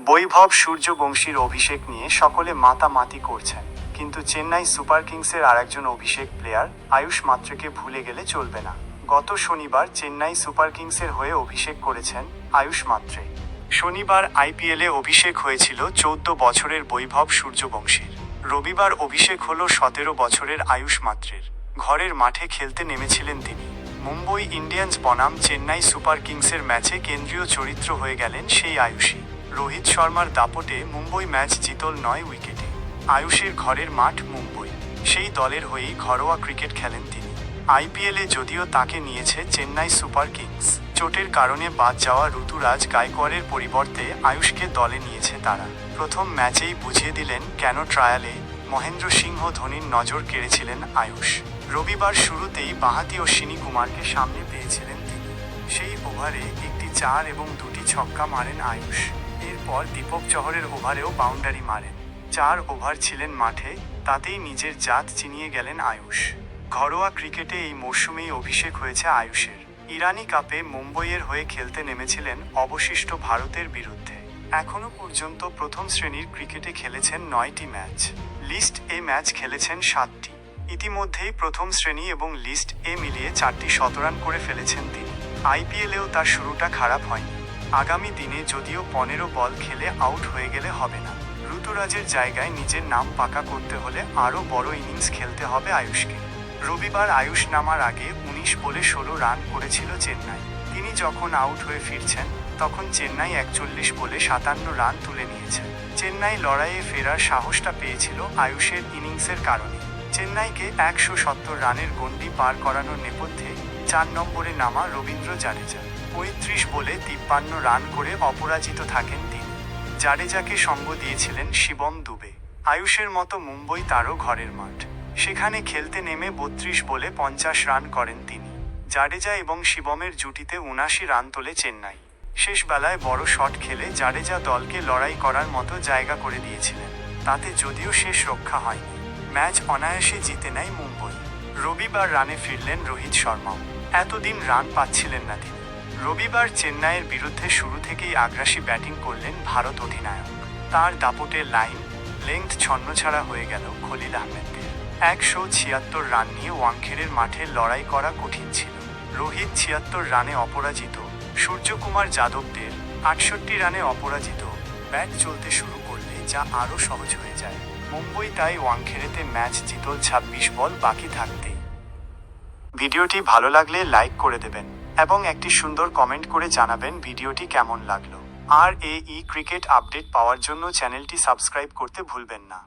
বৈভব সূর্যবংশীর অভিষেক নিয়ে সকলে মাতামাতি করছেন, কিন্তু চেন্নাই সুপার কিংসের আরেকজন অভিষেক প্লেয়ার আয়ুষ মাত্রেকে ভুলে গেলে চলবে না। গত শনিবার চেন্নাই সুপার কিংসের হয়ে অভিষেক করেছেন আয়ুষ মাত্রে। শনিবার আইপিএলে অভিষেক হয়েছিল 14 বছরের বৈভব সূর্যবংশীর। রবিবার অভিষেক হল 17 বছরের আয়ুষ মাত্রের। ঘরের মাঠে খেলতে নেমেছিলেন তিনি। মুম্বই ইন্ডিয়ান্স বনাম চেন্নাই সুপার কিংসের ম্যাচে কেন্দ্রীয় চরিত্র হয়ে গেলেন সেই আয়ুষই। রোহিত শর্মার দাপটে মুম্বই ম্যাচ জিতল 9 উইকেটে। আয়ুষের ঘরের মাঠ মুম্বই, সেই দলের হয়েই ঘরোয়া ক্রিকেট খেলেন তিনি। আইপিএলে যদিও তাকে নিয়েছে চেন্নাই সুপার কিংস, চোটের কারণে বাদ যাওয়া ঋতুরাজ গায়কোয়াড়ের পরিবর্তে আয়ুষকে দলে নিয়েছে তারা। প্রথম ম্যাচেই বুঝিয়ে দিলেন কেন ট্রায়ালে মহেন্দ্র সিংহ ধোনির নজর কেড়েছিলেন আয়ুষ। রবিবার শুরুতেই বাঁহাতি অশ্বিনী কুমারকে সামনে পেয়েছিলেন তিনি। সেই ওভারে একটি 4 এবং 2টি ছক্কা মারেন আয়ুষ। এরপর দীপক চহরের ওভারেও বাউন্ডারি মারেন। 4 ওভার ছিলেন মাঠে, তাতেই নিজের জাত চিনিয়ে গেলেন আয়ুষ। ঘরোয়া ক্রিকেটে এই মরশুমেই অভিষেক হয়েছে আয়ুষের। ইরানি কাপে মুম্বইয়ের হয়ে খেলতে নেমেছিলেন অবশিষ্ট ভারতের বিরুদ্ধে। এখনও পর্যন্ত প্রথম শ্রেণীর ক্রিকেটে খেলেছেন 9টি ম্যাচ, লিস্ট এ ম্যাচ খেলেছেন 7টি। ইতিমধ্যেই প্রথম শ্রেণী এবং লিস্ট এ মিলিয়ে 4টি শতরান করে ফেলেছেন তিনি। আইপিএলেও তার শুরুটা খারাপ হয়নি। আগামী দিনে যদিও 15 বল খেলে আউট হয়ে গেলে হবে না। ঋতুরাজের জায়গায় নিজের নাম পাকা করতে হলে আরও বড় ইনিংস খেলতে হবে আয়ুষকে। রবিবার আয়ুষ নামার আগে 19 বলে 16 রান করেছিল চেন্নাই। তিনি যখন আউট হয়ে ফিরছেন তখন চেন্নাই 41 বলে 57 রান তুলে নিয়েছে। চেন্নাই লড়াইয়ে ফেরার সাহসটা পেয়েছিল আয়ুষের ইনিংসের কারণে। চেন্নাইকে 170 রানের গণ্ডি পার করানোর নেপথ্যে 4 নম্বরে নামা রবীন্দ্র জাডেজা 35 বলে 53 রান করে অপরাজিত থাকেন তিনি। জাডেজাকে সঙ্গ দিয়েছিলেন শিবম দুবে। আয়ুষের মতো মুম্বই তারও ঘরের মাঠ, সেখানে খেলতে নেমে 32 বলে 50 রান করেন তিনি। জাডেজা এবং শিবমের জুটিতে 79 রান তোলে চেন্নাই। শেষ বেলায় বড় শট খেলে জাডেজা দলকে লড়াই করার মতো জায়গা করে দিয়েছিলেন, তাতে যদিও শেষ রক্ষা হয়নি। ম্যাচ অনায়াসে জিতে নেয় মুম্বই। রবিবার রানে ফিরলেন রোহিত শর্মাও। এতদিন রান পাচ্ছিলেন না তিনি। রবিবার চেন্নাইয়ের বিরুদ্ধে শুরু থেকেই আগ্রাসী ব্যাটিং করলেন ভারত অধিনায়ক। তার দাপটের লাইন লেংথ ছন্নছাড়া হয়ে গেল খলিল আহমেদদের। 176 রান নিয়ে ওয়াংখেড়ের মাঠে লড়াই করা কঠিন ছিল। রোহিত 76 রানে অপরাজিত, সূর্যকুমার যাদবদের 68 রানে অপরাজিত। ব্যাট চলতে শুরু করলে যা আরও সহজ হয়ে যায়। মুম্বই তাই ওয়াংখেড়েতে ম্যাচ জিতল 26 বল বাকি থাকতেই। ভিডিওটি ভালো লাগলে লাইক করে দেবেন এবং একটি সুন্দর কমেন্ট করে জানাবেন ভিডিওটি কেমন লাগলো। আর এই ক্রিকেট আপডেট পাওয়ার জন্য চ্যানেলটি সাবস্ক্রাইব করতে ভুলবেন না।